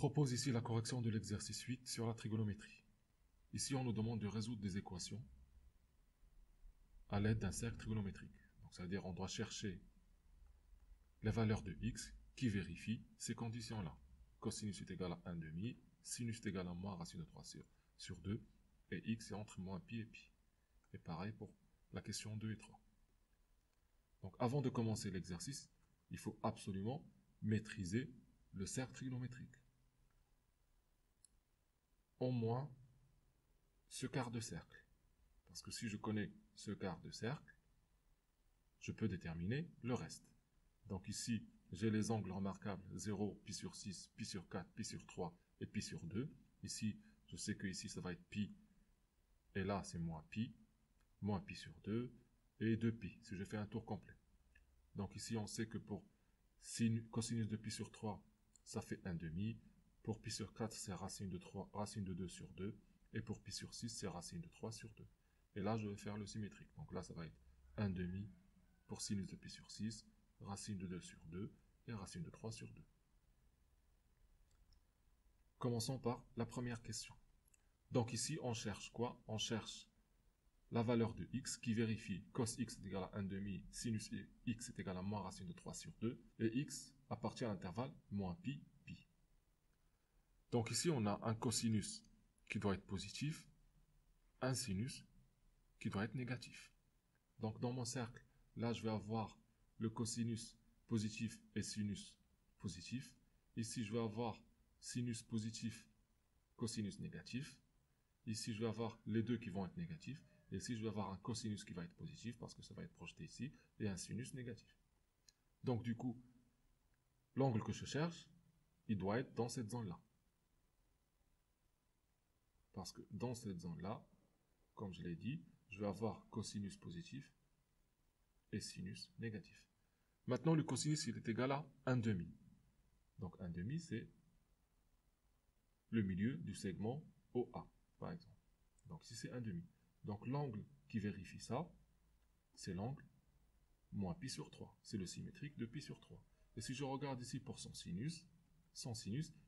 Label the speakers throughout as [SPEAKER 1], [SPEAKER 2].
[SPEAKER 1] propose ici la correction de l'exercice 8 sur la trigonométrie. Ici, on nous demande de résoudre des équations à l'aide d'un cercle trigonométrique. Donc, c'est-à-dire on doit chercher les valeurs de x qui vérifient ces conditions-là. Cosinus est égal à 1 demi, sinus est égal à moins racine de 3 sur 2, et x est entre moins pi et pi. Et pareil pour la question 2 et 3. Donc, avant de commencer l'exercice, il faut absolument maîtriser le cercle trigonométrique. Au moins ce quart de cercle. Parce que si je connais ce quart de cercle, je peux déterminer le reste. Donc ici, j'ai les angles remarquables 0, pi sur 6, pi sur 4, pi sur 3 et pi sur 2. Ici, je sais que ici, ça va être pi. Et là, c'est moins pi sur 2 et 2pi, si je fais un tour complet. Donc ici, on sait que pour cosinus de pi sur 3, ça fait 1 demi. Pour pi sur 4, c'est racine de 2 sur 2. Et pour pi sur 6, c'est racine de 3 sur 2. Et là, je vais faire le symétrique. Donc là, ça va être 1 demi pour sinus de pi sur 6, racine de 2 sur 2 et racine de 3 sur 2. Commençons par la première question. Donc ici, on cherche quoi? On cherche la valeur de x qui vérifie cos x est égal à 1 demi, sinus x est égal à moins racine de 3 sur 2, et x appartient à l'intervalle moins pi, pi. Donc ici, on a un cosinus qui doit être positif, un sinus qui doit être négatif. Donc dans mon cercle, là, je vais avoir le cosinus positif et sinus positif. Ici, je vais avoir sinus positif, cosinus négatif. Ici, je vais avoir les deux qui vont être négatifs. Et ici, je vais avoir un cosinus qui va être positif parce que ça va être projeté ici, et un sinus négatif. Donc du coup, l'angle que je cherche, il doit être dans cette zone-là. Parce que dans cette zone-là, comme je l'ai dit, je vais avoir cosinus positif et sinus négatif. Maintenant, le cosinus, il est égal à 1 demi. Donc 1 demi, c'est le milieu du segment OA, par exemple. Donc ici, c'est 1 demi. Donc l'angle qui vérifie ça, c'est l'angle moins pi sur 3. C'est le symétrique de pi sur 3. Et si je regarde ici pour son sinus,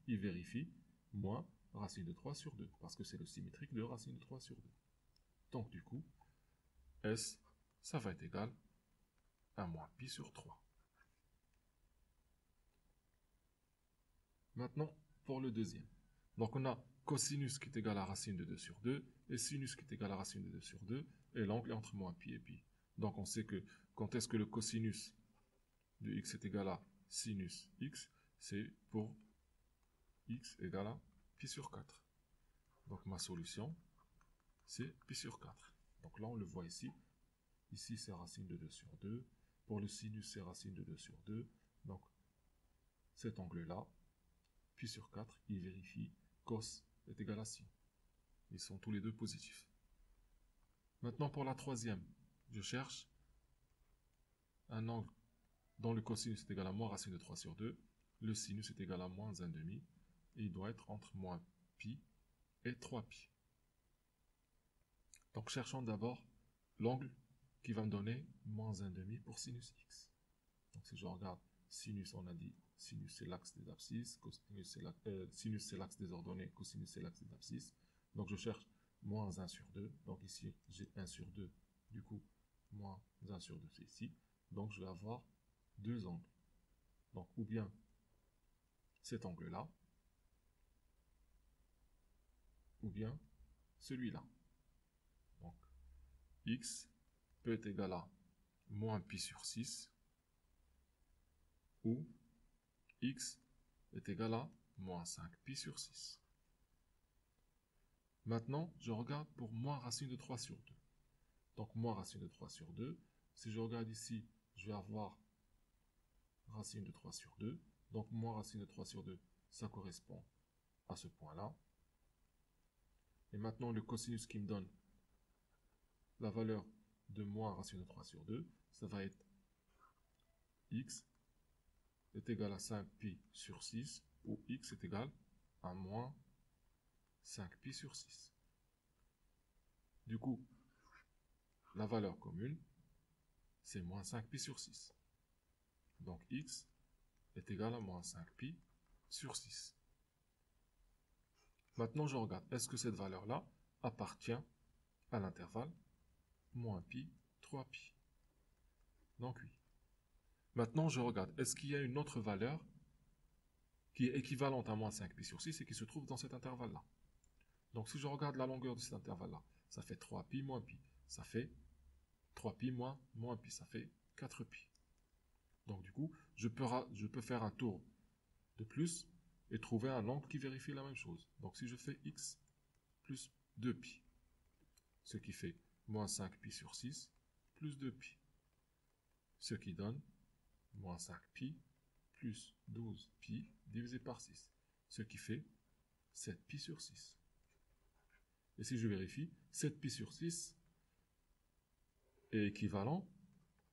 [SPEAKER 1] il vérifie moins racine de 3 sur 2. Parce que c'est le symétrique de racine de 3 sur 2. Donc du coup, S, ça va être égal à moins pi sur 3. Maintenant, pour le deuxième. Donc on a cosinus qui est égal à racine de 2 sur 2, et sinus qui est égal à racine de 2 sur 2, et l'angle est entre moins pi et pi. Donc on sait que quand est-ce que le cosinus de x est égal à sinus x, c'est pour x égale à pi sur 4. Donc ma solution, c'est pi sur 4. Donc là, on le voit ici. Ici, c'est racine de 2 sur 2. Pour le sinus, c'est racine de 2 sur 2. Donc, cet angle-là, pi sur 4, il vérifie cos est égal à sin. Ils sont tous les deux positifs. Maintenant, pour la troisième, je cherche un angle dont le cosinus est égal à moins racine de 3 sur 2. Le sinus est égal à moins 1 demi. Et il doit être entre moins pi et 3pi. Donc, cherchons d'abord l'angle qui va me donner moins 1 demi pour sinus x. Donc, si je regarde sinus, on a dit sinus c'est l'axe des abscisses, sinus c'est l'axe des ordonnées, cosinus c'est l'axe des abscisses. Donc, je cherche moins 1 sur 2. Donc, ici, j'ai 1 sur 2. Du coup, moins 1 sur 2, c'est ici. Donc, je vais avoir deux angles. Donc, ou bien cet angle-là, ou bien celui-là. Donc, x peut être égal à moins pi sur 6, ou x est égal à moins 5pi sur 6. Maintenant, je regarde pour moins racine de 3 sur 2. Donc, moins racine de 3 sur 2. Si je regarde ici, je vais avoir racine de 3 sur 2. Donc, moins racine de 3 sur 2, ça correspond à ce point-là. Et maintenant, le cosinus qui me donne la valeur de moins racine de 3 sur 2, ça va être x est égal à 5pi sur 6, ou x est égal à moins 5pi sur 6. Du coup, la valeur commune, c'est moins 5pi sur 6. Donc x est égal à moins 5pi sur 6. Maintenant, je regarde, est-ce que cette valeur-là appartient à l'intervalle moins pi, 3pi? Donc oui. Maintenant, je regarde, est-ce qu'il y a une autre valeur qui est équivalente à moins 5pi sur 6 et qui se trouve dans cet intervalle-là? Donc si je regarde la longueur de cet intervalle-là, ça fait 3pi moins pi. Ça fait 3pi moins pi, ça fait 4pi. Donc du coup, je peux faire un tour de plus et trouver un angle qui vérifie la même chose. Donc si je fais x plus 2pi, ce qui fait moins 5pi sur 6 plus 2pi, ce qui donne moins 5pi plus 12pi divisé par 6, ce qui fait 7pi sur 6. Et si je vérifie, 7pi sur 6 est équivalent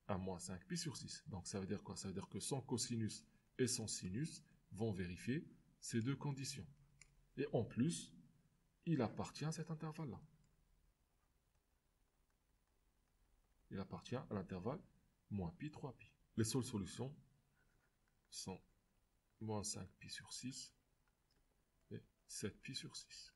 [SPEAKER 1] à moins 5pi sur 6. Donc ça veut dire quoi? Ça veut dire que son cosinus et son sinus vont vérifier ces deux conditions. Et en plus, il appartient à cet intervalle-là. Il appartient à l'intervalle moins pi, 3pi. Les seules solutions sont moins 5pi sur 6 et 7pi sur 6.